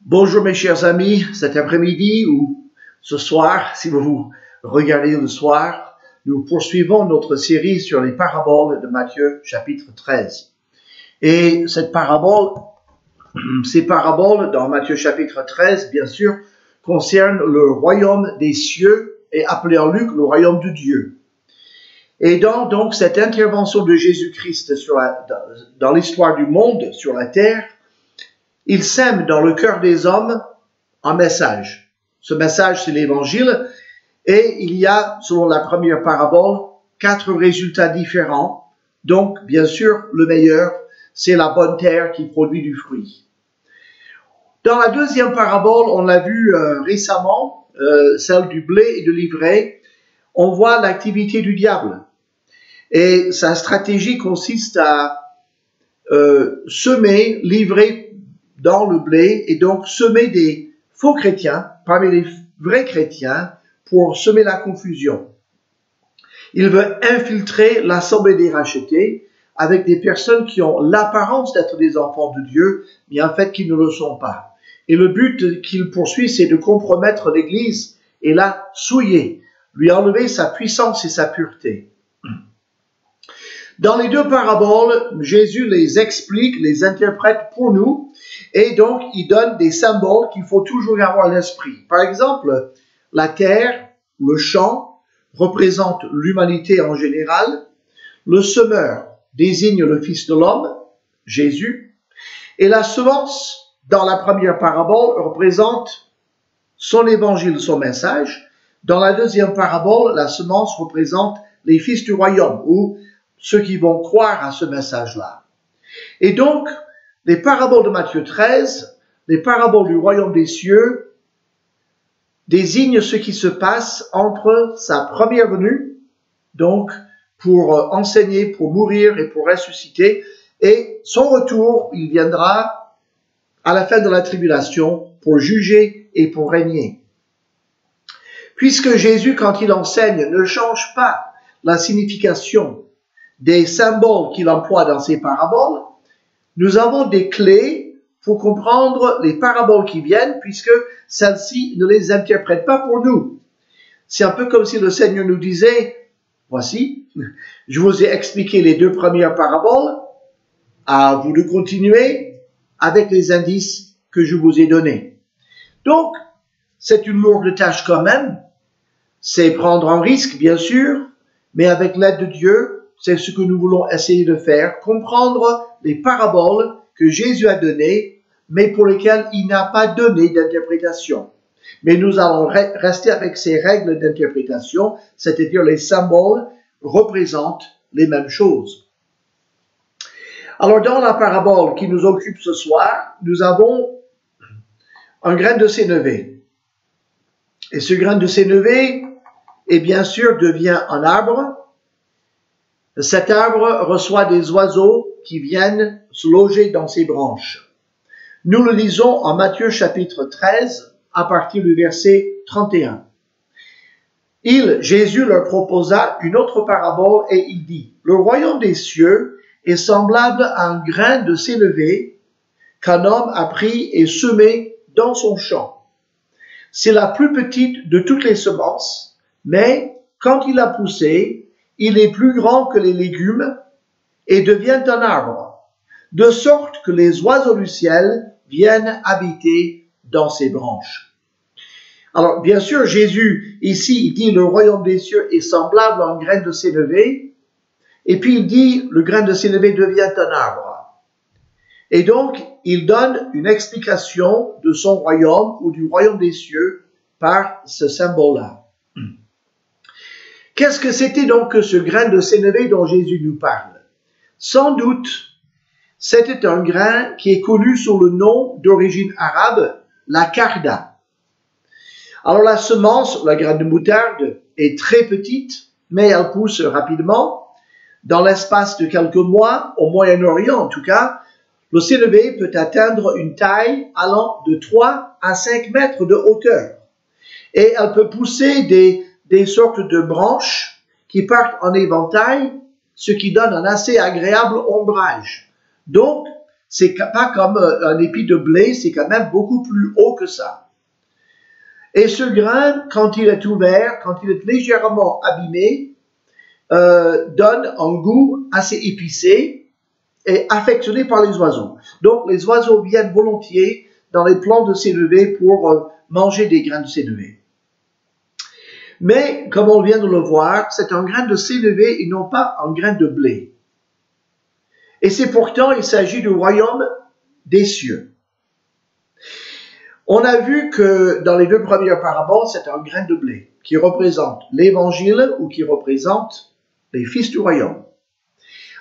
Bonjour mes chers amis, cet après-midi ou ce soir, si vous regardez le soir, nous poursuivons notre série sur les paraboles de Matthieu chapitre 13. Et ces paraboles dans Matthieu chapitre 13, bien sûr, concernent le royaume des cieux et appelé en Luc le royaume de Dieu. Et dans donc cette intervention de Jésus-Christ dans l'histoire du monde, sur la terre, il sème dans le cœur des hommes un message. Ce message, c'est l'Évangile, et il y a, selon la première parabole, 4 résultats différents. Donc, bien sûr, le meilleur, c'est la bonne terre qui produit du fruit. Dans la deuxième parabole, on l'a vu récemment, celle du blé et de l'ivraie, on voit l'activité du diable. Et sa stratégie consiste à semer l'ivraie dans le blé et donc semer des faux chrétiens parmi les vrais chrétiens pour semer la confusion. Il veut infiltrer l'assemblée des rachetés avec des personnes qui ont l'apparence d'être des enfants de Dieu, mais en fait qui ne le sont pas. Et le but qu'il poursuit, c'est de compromettre l'Église et la souiller, lui enlever sa puissance et sa pureté. Dans les deux paraboles, Jésus les explique, les interprète pour nous, et donc il donne des symboles qu'il faut toujours avoir à l'esprit. Par exemple, la terre, le champ, représente l'humanité en général. Le semeur désigne le Fils de l'homme, Jésus. Et la semence, dans la première parabole, représente son évangile, son message. Dans la deuxième parabole, la semence représente les fils du royaume, ou ceux qui vont croire à ce message-là. Et donc, les paraboles de Matthieu 13, les paraboles du royaume des cieux, désignent ce qui se passe entre sa première venue, donc pour enseigner, pour mourir et pour ressusciter, et son retour, il viendra à la fin de la tribulation pour juger et pour régner. Puisque Jésus, quand il enseigne, ne change pas la signification des symboles qu'il emploie dans ses paraboles, nous avons des clés pour comprendre les paraboles qui viennent, puisque celles-ci ne les interprètent pas pour nous. C'est un peu comme si le Seigneur nous disait, voici, je vous ai expliqué les 2 premières paraboles, à vous de continuer avec les indices que je vous ai donnés. Donc, c'est une lourde tâche quand même, c'est prendre un risque, bien sûr, mais avec l'aide de Dieu, c'est ce que nous voulons essayer de faire, comprendre les paraboles que Jésus a données, mais pour lesquelles il n'a pas donné d'interprétation. Mais nous allons rester avec ces règles d'interprétation, c'est-à-dire les symboles représentent les mêmes choses. Alors dans la parabole qui nous occupe ce soir, nous avons un grain de sénévé. Et ce grain de sénévé, et bien sûr, devient un arbre. Cet arbre reçoit des oiseaux qui viennent se loger dans ses branches. Nous le lisons en Matthieu chapitre 13, à partir du verset 31. Jésus leur proposa une autre parabole et il dit, « Le royaume des cieux est semblable à un grain de sénévé qu'un homme a pris et semé dans son champ. C'est la plus petite de toutes les semences, mais quand il a poussé, il est plus grand que les légumes et devient un arbre, de sorte que les oiseaux du ciel viennent habiter dans ses branches. » Alors, bien sûr, Jésus, ici, il dit le royaume des cieux est semblable à un grain de sénévé, et puis il dit le grain de sénévé devient un arbre. Et donc, il donne une explication de son royaume ou du royaume des cieux par ce symbole-là. Qu'est-ce que c'était donc que ce grain de sénévé dont Jésus nous parle? Sans doute, c'était un grain qui est connu sous le nom d'origine arabe, la karda. Alors la semence, la graine de moutarde, est très petite, mais elle pousse rapidement. Dans l'espace de quelques mois, au Moyen-Orient en tout cas, le sénévé peut atteindre une taille allant de 3 à 5 mètres de hauteur. Et elle peut pousser des sortes de branches qui partent en éventail, ce qui donne un assez agréable ombrage. Donc, C'est pas comme un épi de blé, c'est quand même beaucoup plus haut que ça. Et ce grain, quand il est ouvert, quand il est légèrement abîmé, donne un goût assez épicé et affectionné par les oiseaux. Donc les oiseaux viennent volontiers dans les plants de sénévé pour manger des grains de sénévé. Mais, comme on vient de le voir, c'est un grain de sénévé et non pas un grain de blé. Et c'est pourtant, il s'agit du royaume des cieux. On a vu que dans les deux premières paraboles, c'est un grain de blé qui représente l'évangile ou qui représente les fils du royaume.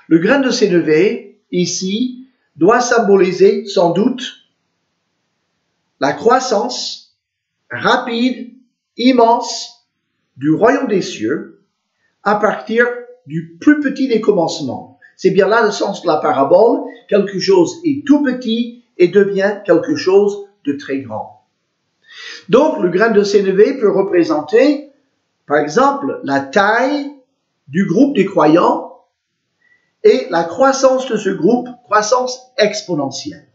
Le grain de sénévé, ici, doit symboliser sans doute la croissance rapide, immense, du royaume des cieux à partir du plus petit des commencements. C'est bien là le sens de la parabole. Quelque chose est tout petit et devient quelque chose de très grand. Donc, le grain de sénévé peut représenter, par exemple, la taille du groupe des croyants et la croissance de ce groupe, croissance exponentielle.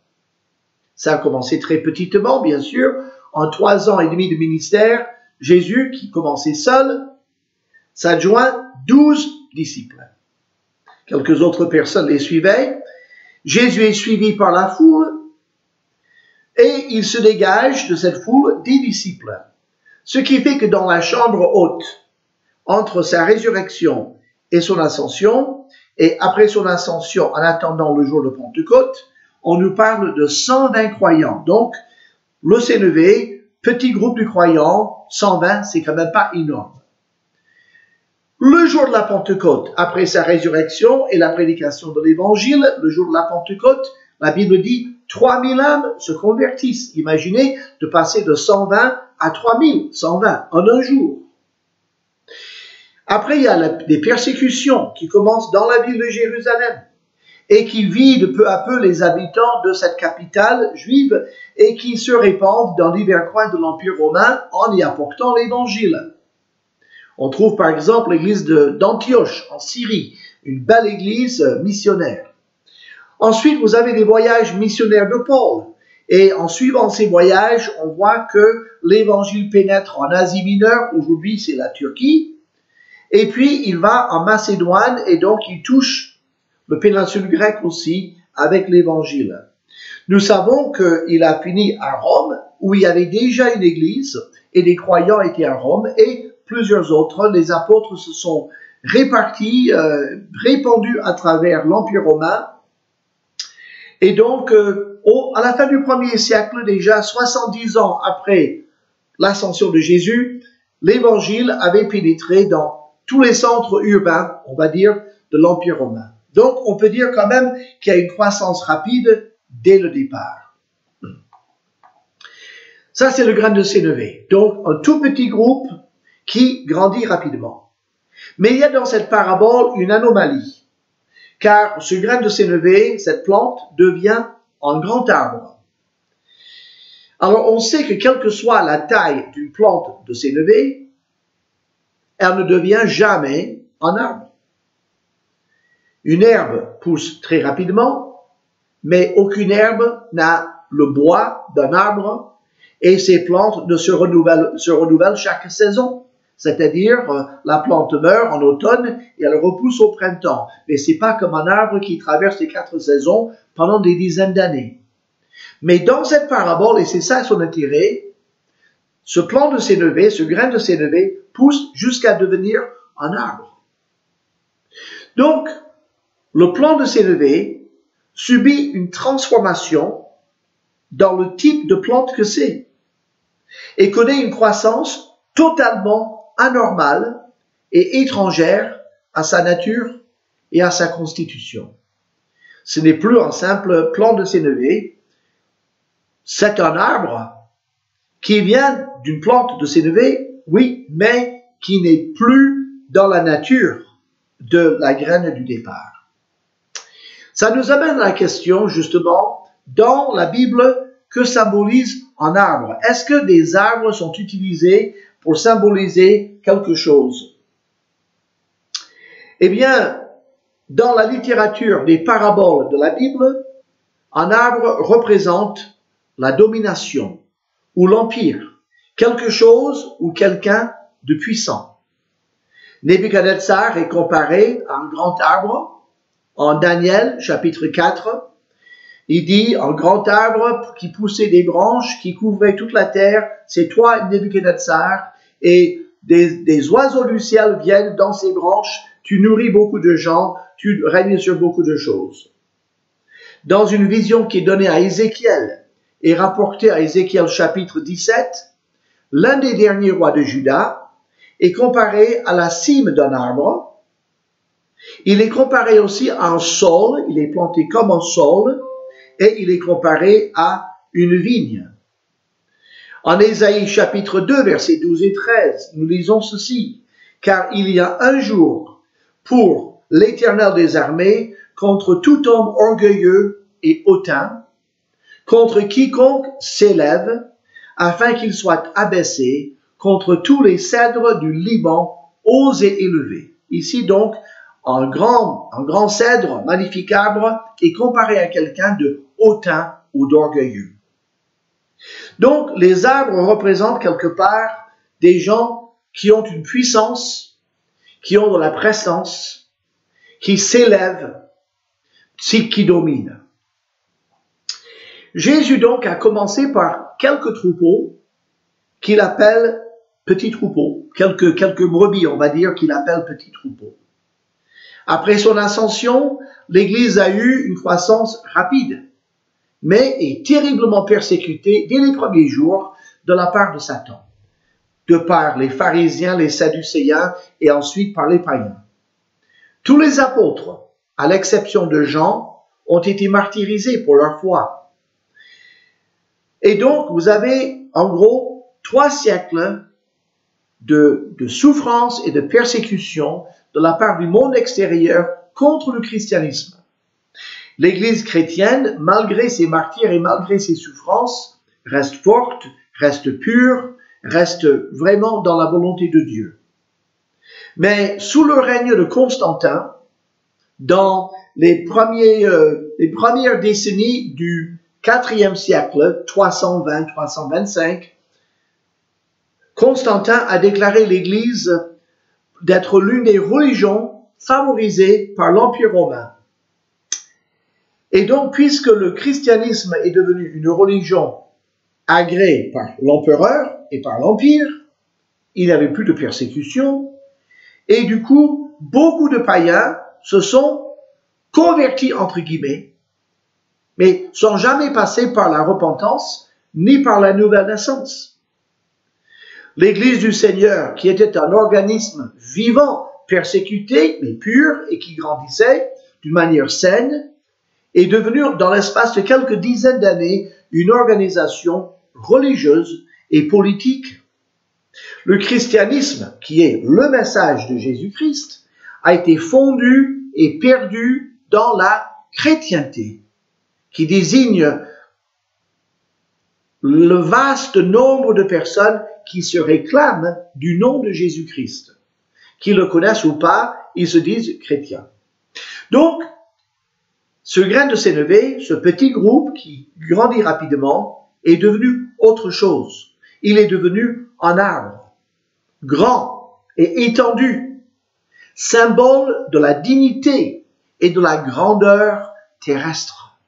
Ça a commencé très petitement, bien sûr. En 3 ans et demi de ministère, Jésus, qui commençait seul, s'adjoint 12 disciples. Quelques autres personnes les suivaient. Jésus est suivi par la foule et il se dégage de cette foule des disciples. Ce qui fait que dans la chambre haute, entre sa résurrection et son ascension, et après son ascension, en attendant le jour de Pentecôte, on nous parle de 120 croyants. Donc, le sénévé, petit groupe de croyants, 120, c'est quand même pas énorme. Le jour de la Pentecôte, après sa résurrection et la prédication de l'Évangile, le jour de la Pentecôte, la Bible dit 3000 âmes se convertissent. Imaginez de passer de 120 à 3120 en un jour. Après, il y a des persécutions qui commencent dans la ville de Jérusalem et qui vident peu à peu les habitants de cette capitale juive et qui se répandent dans divers coins de l'Empire romain en y apportant l'Évangile. On trouve par exemple l'église d'Antioche en Syrie, une belle église missionnaire. Ensuite, vous avez des voyages missionnaires de Paul. Et en suivant ces voyages, on voit que l'évangile pénètre en Asie mineure, aujourd'hui c'est la Turquie. Et puis il va en Macédoine et donc il touche le péninsule grecque aussi avec l'évangile. Nous savons qu'il a fini à Rome, où il y avait déjà une église et des croyants étaient à Rome et plusieurs autres. Les apôtres se sont répartis, répandus à travers l'Empire romain. Et donc, à la fin du 1er siècle, déjà 70 ans après l'ascension de Jésus, l'évangile avait pénétré dans tous les centres urbains, on va dire, de l'Empire romain. Donc, on peut dire quand même qu'il y a une croissance rapide dès le départ. Ça, c'est le grain de sénévé. Donc, un tout petit groupe qui grandit rapidement. Mais il y a dans cette parabole une anomalie. Car ce grain de sénévé, cette plante, devient un grand arbre. Alors, on sait que quelle que soit la taille d'une plante de sénévé, elle ne devient jamais un arbre. Une herbe pousse très rapidement, mais aucune herbe n'a le bois d'un arbre et ces plantes ne se renouvellent chaque saison. C'est-à-dire, la plante meurt en automne et elle repousse au printemps. Mais c'est pas comme un arbre qui traverse les 4 saisons pendant des dizaines d'années. Mais dans cette parabole, et c'est ça son intérêt, ce plant de sénévé, ce grain de sénévé, pousse jusqu'à devenir un arbre. Donc, le plant de sénévé subit une transformation dans le type de plante que c'est et connaît une croissance totalement anormale et étrangère à sa nature et à sa constitution. Ce n'est plus un simple plant de sénévé, c'est un arbre qui vient d'une plante de sénévé, oui, mais qui n'est plus dans la nature de la graine du départ. Ça nous amène à la question, justement, dans la Bible, que symbolise un arbre? Est-ce que des arbres sont utilisés pour symboliser quelque chose? Eh bien, dans la littérature des paraboles de la Bible, Un arbre représente la domination ou l'empire, quelque chose ou quelqu'un de puissant. Nebuchadnezzar est comparé à un grand arbre. En Daniel, chapitre 4, il dit, un grand arbre qui poussait des branches, qui couvrait toute la terre, c'est toi, Nebuchadnezzar, et des oiseaux du ciel viennent dans ces branches, tu nourris beaucoup de gens, tu règnes sur beaucoup de choses. Dans une vision qui est donnée à Ézéchiel et rapportée à Ézéchiel chapitre 17, l'un des derniers rois de Juda est comparé à la cime d'un arbre. Il est comparé aussi à un saule, il est planté comme un saule, et il est comparé à une vigne. En Ésaïe chapitre 2, versets 12 et 13, nous lisons ceci. « Car il y a un jour pour l'Éternel des armées contre tout homme orgueilleux et hautain, contre quiconque s'élève, afin qu'il soit abaissé, contre tous les cèdres du Liban, hauts et élevés. » Ici donc, un grand cèdre, magnifique arbre, est comparé à quelqu'un de hautain ou d'orgueilleux. Donc, les arbres représentent quelque part des gens qui ont une puissance, qui ont de la présence, qui s'élèvent, qui dominent. Jésus donc a commencé par quelques troupeaux qu'il appelle petits troupeaux, quelques brebis, on va dire, qu'il appelle petits troupeaux. Après son ascension, l'Église a eu une croissance rapide, mais est terriblement persécutée dès les premiers jours de la part de Satan, de par les pharisiens, les sadducéens et ensuite par les païens. Tous les apôtres, à l'exception de Jean, ont été martyrisés pour leur foi. Et donc, vous avez en gros 3 siècles de souffrance et de persécution de la part du monde extérieur contre le christianisme. L'Église chrétienne, malgré ses martyrs et malgré ses souffrances, reste forte, reste pure, reste vraiment dans la volonté de Dieu. Mais sous le règne de Constantin, dans les premières décennies du IVe siècle, 320-325, Constantin a déclaré l'Église d'être l'une des religions favorisées par l'Empire romain. Et donc, puisque le christianisme est devenu une religion agréée par l'empereur et par l'Empire, il n'y avait plus de persécution, et du coup, beaucoup de païens se sont convertis, entre guillemets, mais sans jamais passer par la repentance, ni par la nouvelle naissance. L'Église du Seigneur, qui était un organisme vivant, persécuté, mais pur, et qui grandissait d'une manière saine, est devenue, dans l'espace de quelques dizaines d'années, une organisation religieuse et politique. Le christianisme, qui est le message de Jésus-Christ, a été fondu et perdu dans la chrétienté, qui désigne le vaste nombre de personnes qui se réclament du nom de Jésus-Christ. Qu'ils le connaissent ou pas, ils se disent chrétiens. Donc, ce grain de sénévé, ce petit groupe qui grandit rapidement, est devenu autre chose. Il est devenu un arbre, grand et étendu, symbole de la dignité et de la grandeur terrestre.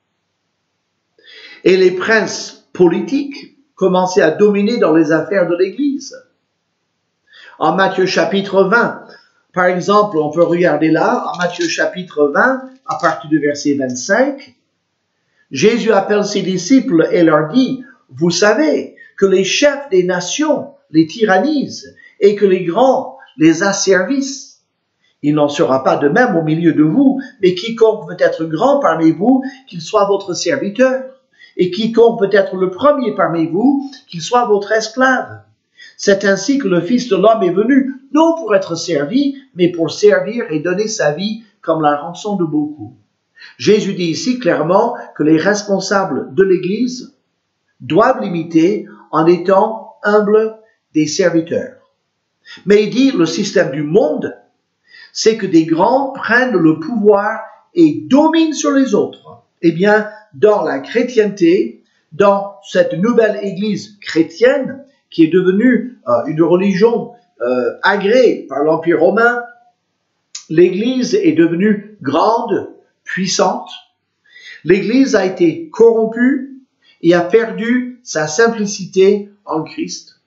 Et les princes politiques commençaient à dominer dans les affaires de l'Église. En Matthieu chapitre 20, par exemple, on peut regarder là, en Matthieu chapitre 20, à partir du verset 25, Jésus appelle ses disciples et leur dit, « Vous savez que les chefs des nations les tyrannisent et que les grands les asservissent. Il n'en sera pas de même au milieu de vous, mais quiconque veut être grand parmi vous, qu'il soit votre serviteur, et quiconque veut être le premier parmi vous, qu'il soit votre esclave. C'est ainsi que le Fils de l'homme est venu, non pour être servi, mais pour servir et donner sa vie comme la rançon de beaucoup. » Jésus dit ici clairement que les responsables de l'Église doivent l'imiter en étant humbles des serviteurs. Mais il dit, le système du monde, c'est que des grands prennent le pouvoir et dominent sur les autres. Eh bien, dans la chrétienté, dans cette nouvelle Église chrétienne qui est devenue une religion agréée par l'Empire romain. L'Église est devenue grande, puissante. L'Église a été corrompue et a perdu sa simplicité en Christ.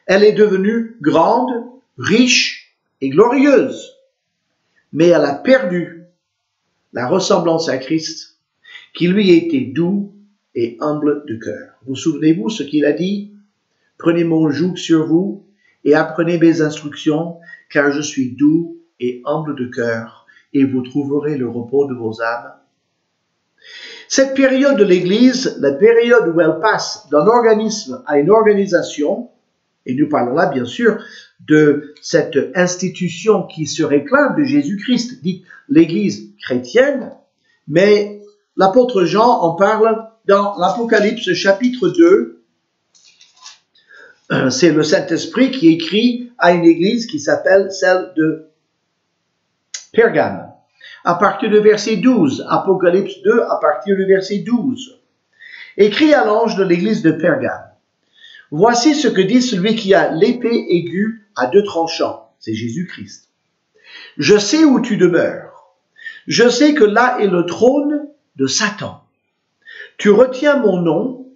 Elle est devenue grande, riche et glorieuse, mais elle a perdu la ressemblance à Christ, qui lui était doux et humble de cœur. Vous souvenez-vous ce qu'il a dit? Prenez mon joug sur vous et apprenez mes instructions, car je suis doux et humble de cœur, et vous trouverez le repos de vos âmes. Cette période de l'Église, la période où elle passe d'un organisme à une organisation, et nous parlons là bien sûr de cette institution qui se réclame de Jésus-Christ, dite l'Église chrétienne, mais l'apôtre Jean en parle dans l'Apocalypse chapitre 2. C'est le Saint-Esprit qui écrit à une église qui s'appelle celle de Pergame. À partir du verset 12, Apocalypse 2, à partir du verset 12. Écrit à l'ange de l'église de Pergame. Voici ce que dit celui qui a l'épée aiguë à deux tranchants. C'est Jésus-Christ. Je sais où tu demeures. Je sais que là est le trône de Satan. Tu retiens mon nom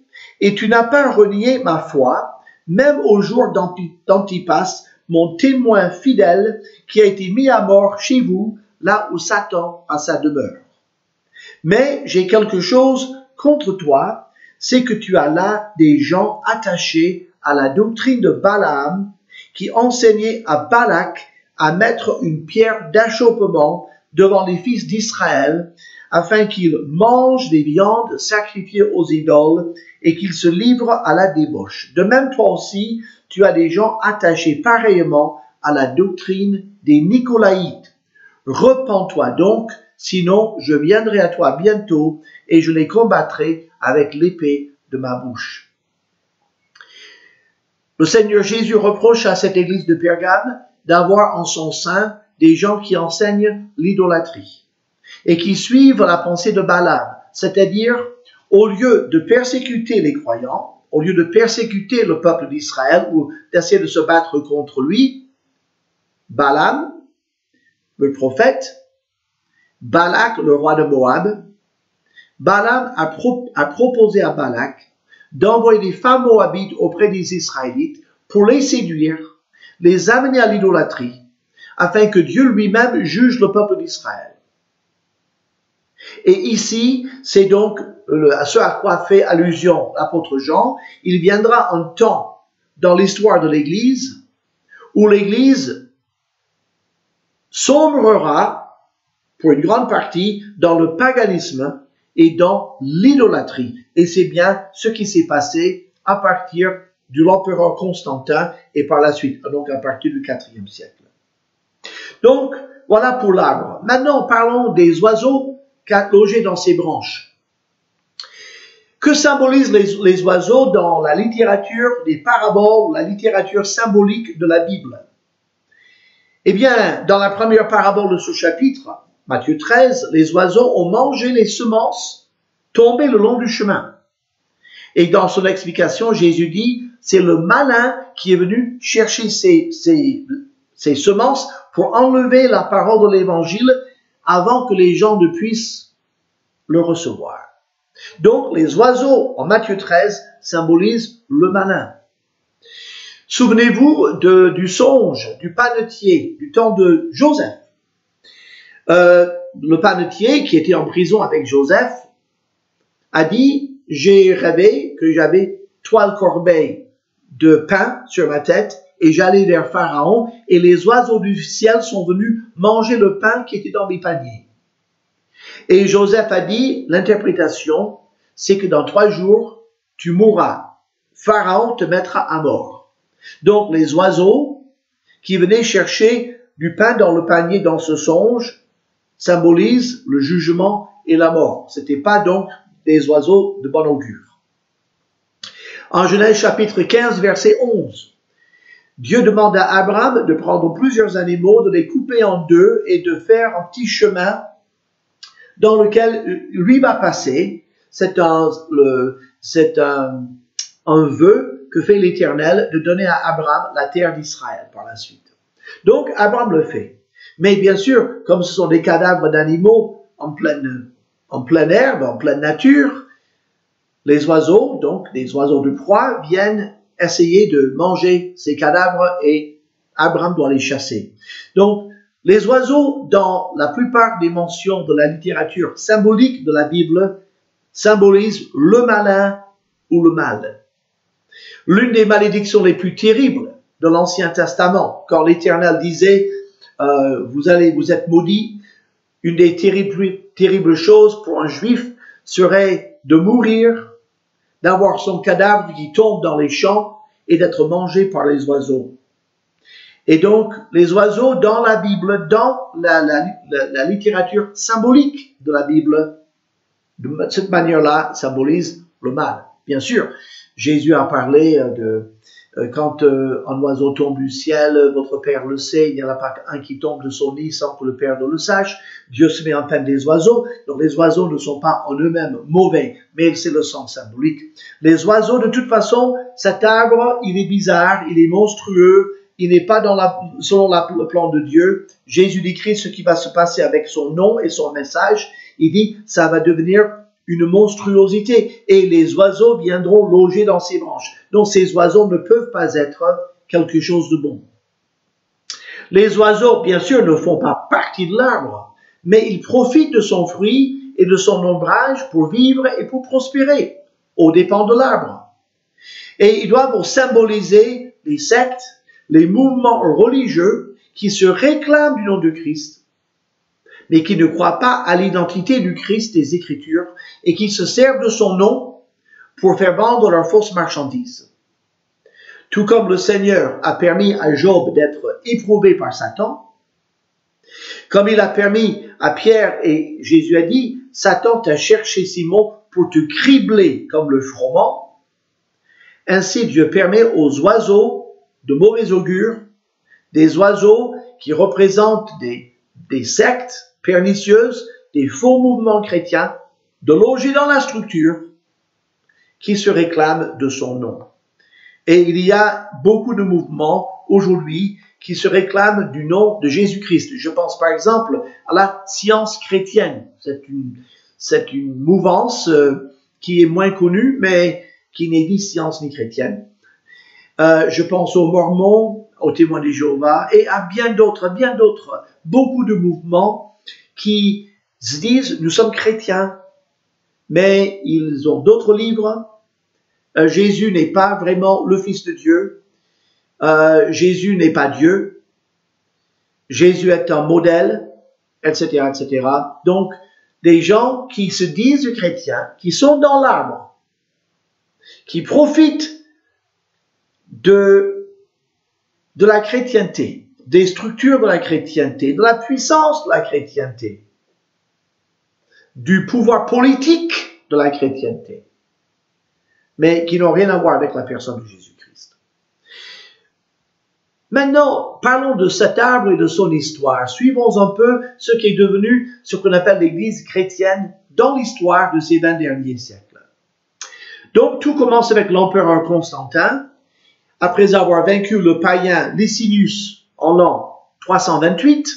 et tu n'as pas renié ma foi, même au jour d'Antipas, mon témoin fidèle qui a été mis à mort chez vous, là où Satan a sa demeure. Mais j'ai quelque chose contre toi, c'est que tu as là des gens attachés à la doctrine de Balaam, qui enseignait à Balak à mettre une pierre d'achoppement devant les fils d'Israël, afin qu'ils mangent des viandes sacrifiées aux idoles et qu'ils se livrent à la débauche. De même, toi aussi, tu as des gens attachés pareillement à la doctrine des Nicolaïtes. Repens-toi donc, sinon je viendrai à toi bientôt et je les combattrai avec l'épée de ma bouche. Le Seigneur Jésus reproche à cette église de Pergame d'avoir en son sein des gens qui enseignent l'idolâtrie et qui suivent la pensée de Balaam, c'est-à-dire au lieu de persécuter les croyants, au lieu de persécuter le peuple d'Israël ou d'essayer de se battre contre lui, Balaam, le prophète, Balak, le roi de Moab, Balaam a proposé à Balak d'envoyer des femmes moabites auprès des Israélites pour les séduire, les amener à l'idolâtrie, afin que Dieu lui-même juge le peuple d'Israël. Et ici, c'est donc ce à quoi fait allusion l'apôtre Jean. Il viendra un temps dans l'histoire de l'Église où l'Église sombrera, pour une grande partie, dans le paganisme et dans l'idolâtrie. Et c'est bien ce qui s'est passé à partir de l'empereur Constantin et par la suite, donc à partir du IVe siècle. Donc, voilà pour l'arbre. Maintenant, parlons des oiseaux logés dans ses branches. Que symbolisent les oiseaux dans la littérature des paraboles, la littérature symbolique de la Bible? Eh bien, dans la première parabole de ce chapitre, Matthieu 13, les oiseaux ont mangé les semences tombées le long du chemin. Et dans son explication, Jésus dit, c'est le malin qui est venu chercher ces semences pour enlever la parole de l'évangile avant que les gens ne puissent le recevoir. Donc, les oiseaux en Matthieu 13 symbolisent le malin. Souvenez-vous du songe du panetier du temps de Joseph. Le panetier qui était en prison avec Joseph a dit, j'ai rêvé que j'avais 3 corbeilles de pain sur ma tête et j'allais vers Pharaon et les oiseaux du ciel sont venus manger le pain qui était dans mes paniers. Et Joseph a dit, l'interprétation, c'est que dans 3 jours, tu mourras. Pharaon te mettra à mort. Donc les oiseaux qui venaient chercher du pain dans le panier dans ce songe symbolisent le jugement et la mort. Ce n'était pas donc des oiseaux de bon augure. En Genèse chapitre 15, verset 11, Dieu demande à Abraham de prendre plusieurs animaux, de les couper en deux et de faire un petit chemin dans lequel lui va passer. c'est un vœu que fait l'Éternel de donner à Abraham la terre d'Israël par la suite. Donc, Abraham le fait. Mais bien sûr, comme ce sont des cadavres d'animaux en pleine herbe, en pleine nature, les oiseaux, donc des oiseaux de proie, viennent essayer de manger ces cadavres et Abraham doit les chasser. Donc, les oiseaux, dans la plupart des mentions de la littérature symbolique de la Bible, symbolisent le malin ou le mal. L'une des malédictions les plus terribles de l'Ancien Testament, quand l'Éternel disait vous êtes maudits, une des terribles choses pour un juif serait de mourir, d'avoir son cadavre qui tombe dans les champs et d'être mangé par les oiseaux. Et donc, les oiseaux dans la Bible, dans la littérature symbolique de la Bible, de cette manière-là, symbolisent le mal. Bien sûr, Jésus a parlé de quand un oiseau tombe du ciel, votre Père le sait, il n'y en a pas un qui tombe de son nid sans que le Père ne le sache. Dieu se met en peine des oiseaux, donc les oiseaux ne sont pas en eux-mêmes mauvais, mais c'est le sens symbolique. Les oiseaux, de toute façon, cet arbre, il est bizarre, il est monstrueux, il n'est pas selon le plan de Dieu. Jésus décrit ce qui va se passer avec son nom et son message. Il dit, ça va devenir une monstruosité et les oiseaux viendront loger dans ses branches. Donc ces oiseaux ne peuvent pas être quelque chose de bon. Les oiseaux, bien sûr, ne font pas partie de l'arbre, mais ils profitent de son fruit et de son ombrage pour vivre et pour prospérer, aux dépens de l'arbre. Et ils doivent symboliser les sectes, les mouvements religieux qui se réclament du nom de Christ, mais qui ne croient pas à l'identité du Christ des Écritures et qui se servent de son nom pour faire vendre leurs fausses marchandises. Tout comme le Seigneur a permis à Job d'être éprouvé par Satan, comme il a permis à Pierre et Jésus a dit, Satan t'a cherché Simon pour te cribler comme le froment, ainsi Dieu permet aux oiseaux de mauvais augure, des oiseaux qui représentent des sectes pernicieuses, des faux mouvements chrétiens, de loger dans la structure qui se réclament de son nom. Et il y a beaucoup de mouvements aujourd'hui qui se réclament du nom de Jésus-Christ. Je pense par exemple à la science chrétienne. C'est une mouvance qui est moins connue, mais qui n'est ni science ni chrétienne. Je pense aux Mormons, aux témoins de Jéhovah et à bien d'autres, beaucoup de mouvements qui se disent, nous sommes chrétiens, mais ils ont d'autres livres. Jésus n'est pas vraiment le Fils de Dieu. Jésus n'est pas Dieu. Jésus est un modèle, etc., etc. Donc, des gens qui se disent chrétiens, qui sont dans l'arbre, qui profitent de la chrétienté, des structures de la chrétienté, de la puissance de la chrétienté, du pouvoir politique de la chrétienté, mais qui n'ont rien à voir avec la personne de Jésus-Christ. Maintenant, parlons de cet arbre et de son histoire. Suivons un peu ce qui est devenu ce qu'on appelle l'Église chrétienne dans l'histoire de ces 20 derniers siècles. Donc, tout commence avec l'empereur Constantin. Après avoir vaincu le païen Licinius en l'an 328,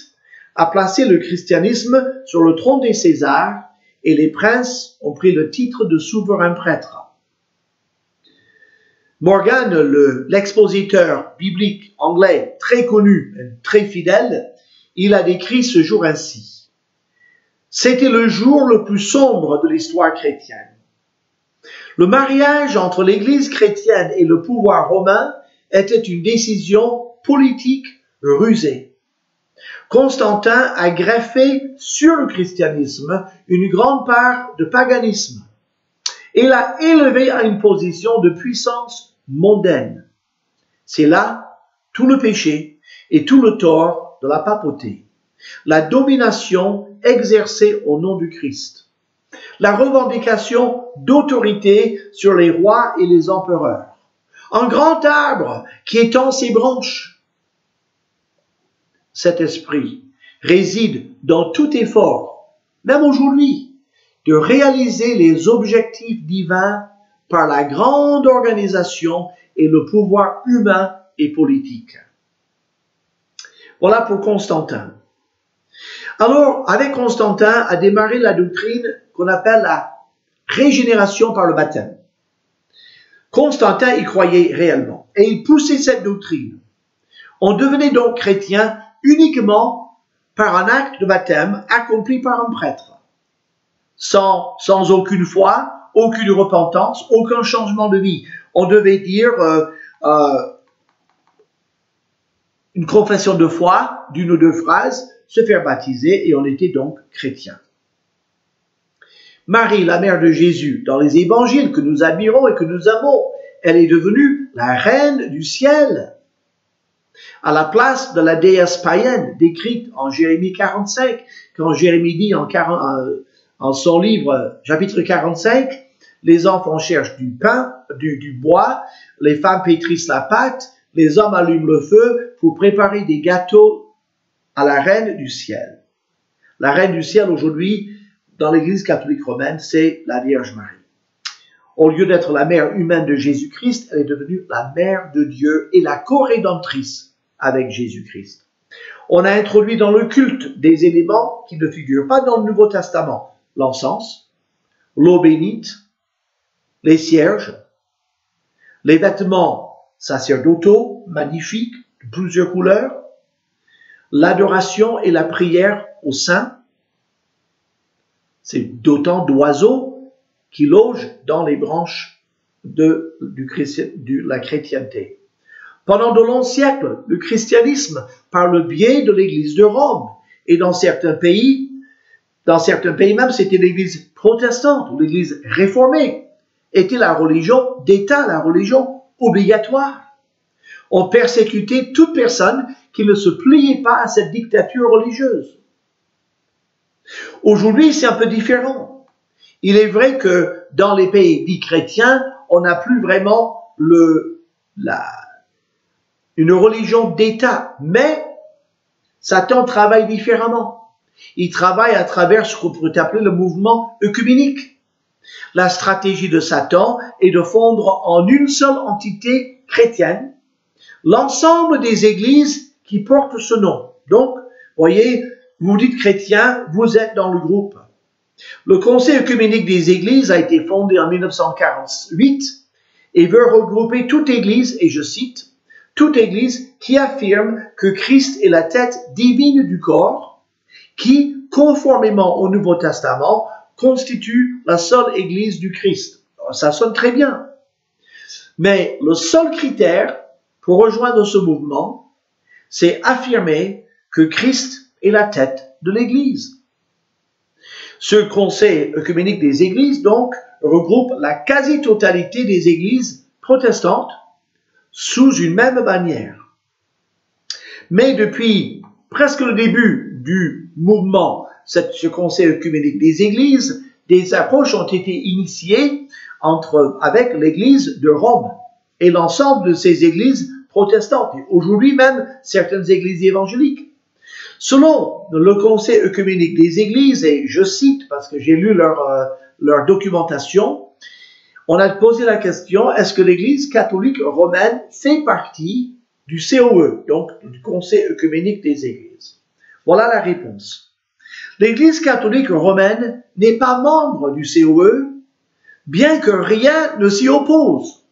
a placé le christianisme sur le trône des Césars et les princes ont pris le titre de souverain prêtre. Morgan, l'expositeur biblique anglais très connu, très fidèle, il a décrit ce jour ainsi. C'était le jour le plus sombre de l'histoire chrétienne. Le mariage entre l'Église chrétienne et le pouvoir romain était une décision politique rusée. Constantin a greffé sur le christianisme une grande part de paganisme et l'a élevé à une position de puissance mondaine. C'est là tout le péché et tout le tort de la papauté. La domination exercée au nom du Christ. La revendication d'autorité sur les rois et les empereurs. Un grand arbre qui étend ses branches. Cet esprit réside dans tout effort, même aujourd'hui, de réaliser les objectifs divins par la grande organisation et le pouvoir humain et politique. Voilà pour Constantin. Alors, avec Constantin a démarré la doctrine qu'on appelle la régénération par le baptême. Constantin y croyait réellement et il poussait cette doctrine. On devenait donc chrétien uniquement par un acte de baptême accompli par un prêtre, sans aucune foi, aucune repentance, aucun changement de vie. On devait dire une confession de foi d'une ou deux phrases, se faire baptiser et on était donc chrétien. Marie, la mère de Jésus, dans les évangiles que nous admirons et que nous aimons, elle est devenue la reine du ciel, à la place de la déesse païenne décrite en Jérémie 45, quand Jérémie dit en son livre, chapitre 45, les enfants cherchent du pain, du bois, les femmes pétrissent la pâte, les hommes allument le feu pour préparer des gâteaux à la reine du ciel. La reine du ciel aujourd'hui, dans l'Église catholique romaine, c'est la Vierge Marie. Au lieu d'être la mère humaine de Jésus-Christ, elle est devenue la mère de Dieu et la co-rédemptrice avec Jésus-Christ. On a introduit dans le culte des éléments qui ne figurent pas dans le Nouveau Testament. L'encens, l'eau bénite, les cierges, les vêtements sacerdotaux, magnifiques, de plusieurs couleurs, l'adoration et la prière aux saints. C'est d'autant d'oiseaux qui logent dans les branches de la chrétienté. Pendant de longs siècles, le christianisme, par le biais de l'Église de Rome, et dans certains pays même, c'était l'Église protestante ou l'Église réformée, était la religion d'État, la religion obligatoire. On persécutait toute personne qui ne se pliait pas à cette dictature religieuse. Aujourd'hui, c'est un peu différent. Il est vrai que dans les pays dits chrétiens, on n'a plus vraiment une religion d'État, mais Satan travaille différemment. Il travaille à travers ce qu'on pourrait appeler le mouvement œcuménique. La stratégie de Satan est de fondre en une seule entité chrétienne l'ensemble des églises qui portent ce nom. Donc, voyez, vous dites chrétien, vous êtes dans le groupe. Le Conseil œcuménique des églises a été fondé en 1948 et veut regrouper toute église, et je cite, toute église qui affirme que Christ est la tête divine du corps, qui, conformément au Nouveau Testament, constitue la seule église du Christ. Alors, ça sonne très bien. Mais le seul critère pour rejoindre ce mouvement, c'est affirmer que Christ est la tête de l'église. Ce Conseil œcuménique des églises, donc, regroupe la quasi-totalité des églises protestantes sous une même bannière. Mais depuis presque le début du mouvement, ce Conseil œcuménique des églises, des approches ont été initiées avec l'Église de Rome et l'ensemble de ces églises protestantes, et aujourd'hui même certaines églises évangéliques. Selon le Conseil œcuménique des églises, et je cite parce que j'ai lu leur documentation, on a posé la question, est-ce que l'Église catholique romaine fait partie du COE, donc du Conseil œcuménique des églises? Voilà la réponse. L'Église catholique romaine n'est pas membre du COE, bien que rien ne s'y oppose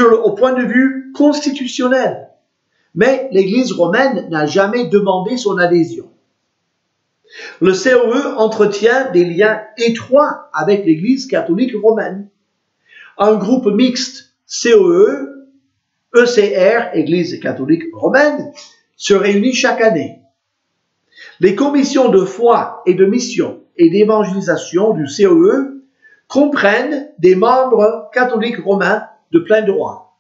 au point de vue constitutionnel. Mais l'Église romaine n'a jamais demandé son adhésion. Le COE entretient des liens étroits avec l'Église catholique romaine. Un groupe mixte COE, ECR, Église catholique romaine, se réunit chaque année. Les commissions de foi et de mission et d'évangélisation du COE comprennent des membres catholiques romains de plein droit.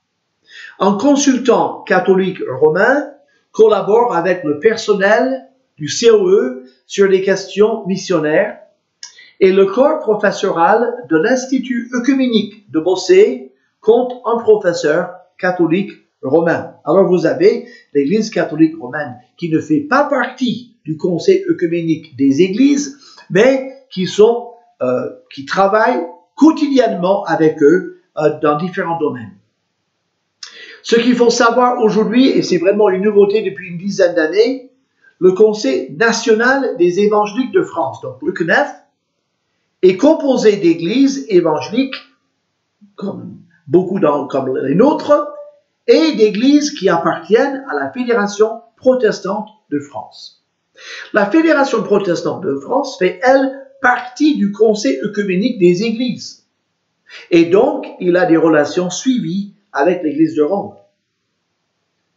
Un consultant catholique romain collabore avec le personnel du COE sur les questions missionnaires et le corps professoral de l'Institut œcuménique de Bossé compte un professeur catholique romain. Alors vous avez l'Église catholique romaine qui ne fait pas partie du Conseil œcuménique des églises, mais qui sont qui travaillent quotidiennement avec eux dans différents domaines. Ce qu'il faut savoir aujourd'hui, et c'est vraiment une nouveauté depuis une dizaine d'années, le Conseil national des évangéliques de France, donc le CNEF, est composé d'églises évangéliques, comme comme les nôtres, et d'églises qui appartiennent à la Fédération protestante de France. La Fédération protestante de France fait, elle, partie du Conseil œcuménique des églises. Et donc, il a des relations suivies avec l'Église de Rome.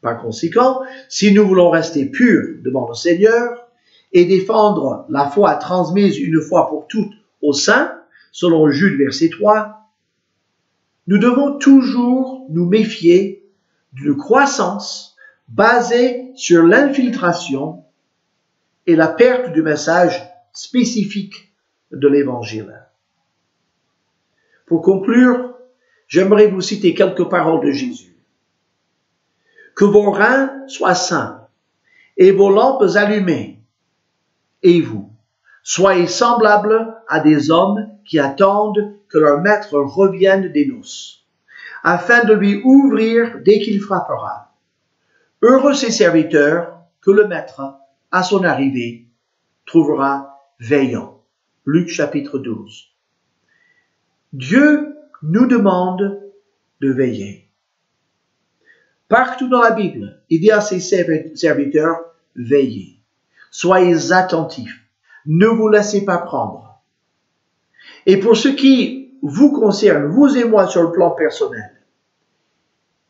Par conséquent, si nous voulons rester purs devant le Seigneur et défendre la foi transmise une fois pour toutes aux saints, selon Jude verset 3, nous devons toujours nous méfier d'une croissance basée sur l'infiltration et la perte du message spécifique de l'Évangile. Pour conclure, j'aimerais vous citer quelques paroles de Jésus. Que vos reins soient sains et vos lampes allumées, et vous, soyez semblables à des hommes qui attendent que leur maître revienne des noces, afin de lui ouvrir dès qu'il frappera. Heureux ces serviteurs que le maître, à son arrivée, trouvera veillant. Luc chapitre 12. Dieu nous demande de veiller. Partout dans la Bible, il dit à ses serviteurs, veillez. Soyez attentifs. Ne vous laissez pas prendre. Et pour ce qui vous concerne, vous et moi, sur le plan personnel,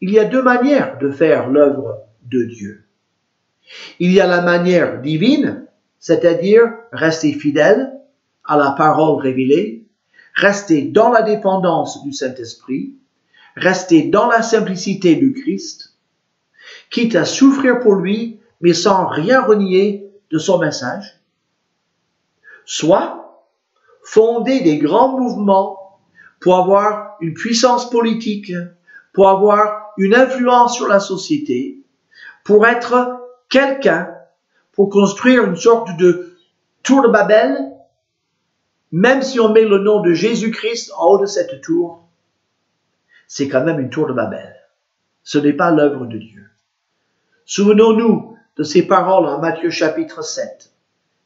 il y a deux manières de faire l'œuvre de Dieu. Il y a la manière divine, c'est-à-dire rester fidèle à la parole révélée, rester dans la dépendance du Saint-Esprit, rester dans la simplicité du Christ, quitte à souffrir pour lui, mais sans rien renier de son message. Soit fonder des grands mouvements pour avoir une puissance politique, pour avoir une influence sur la société, pour être quelqu'un, pour construire une sorte de tour de Babel, même si on met le nom de Jésus-Christ en haut de cette tour, c'est quand même une tour de Babel. Ce n'est pas l'œuvre de Dieu. Souvenons-nous de ces paroles en Matthieu chapitre 7.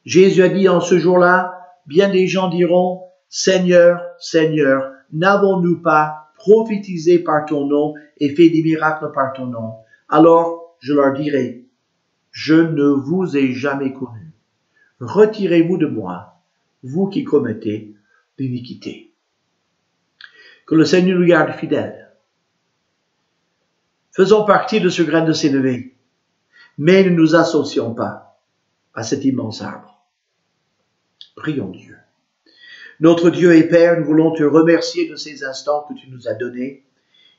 Jésus a dit en ce jour-là, bien des gens diront, Seigneur, Seigneur, n'avons-nous pas prophétisé par ton nom et fait des miracles par ton nom? Alors je leur dirai, je ne vous ai jamais connu. Retirez-vous de moi, vous qui commettez l'iniquité. Que le Seigneur nous garde fidèles. Faisons partie de ce grain de sénévé, mais ne nous associons pas à cet immense arbre. Prions Dieu. Notre Dieu et Père, nous voulons te remercier de ces instants que tu nous as donnés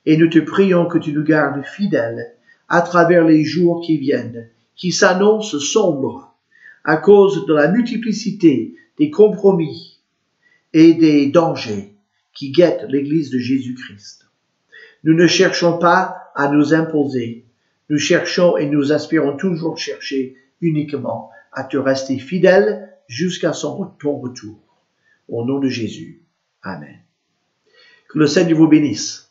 et nous te prions que tu nous gardes fidèles à travers les jours qui viennent, qui s'annoncent sombres à cause de la multiplicité des compromis et des dangers qui guettent l'Église de Jésus-Christ. Nous ne cherchons pas à nous imposer, nous cherchons et nous aspirons toujours chercher uniquement à te rester fidèle jusqu'à ton retour. Au nom de Jésus. Amen. Que le Seigneur vous bénisse.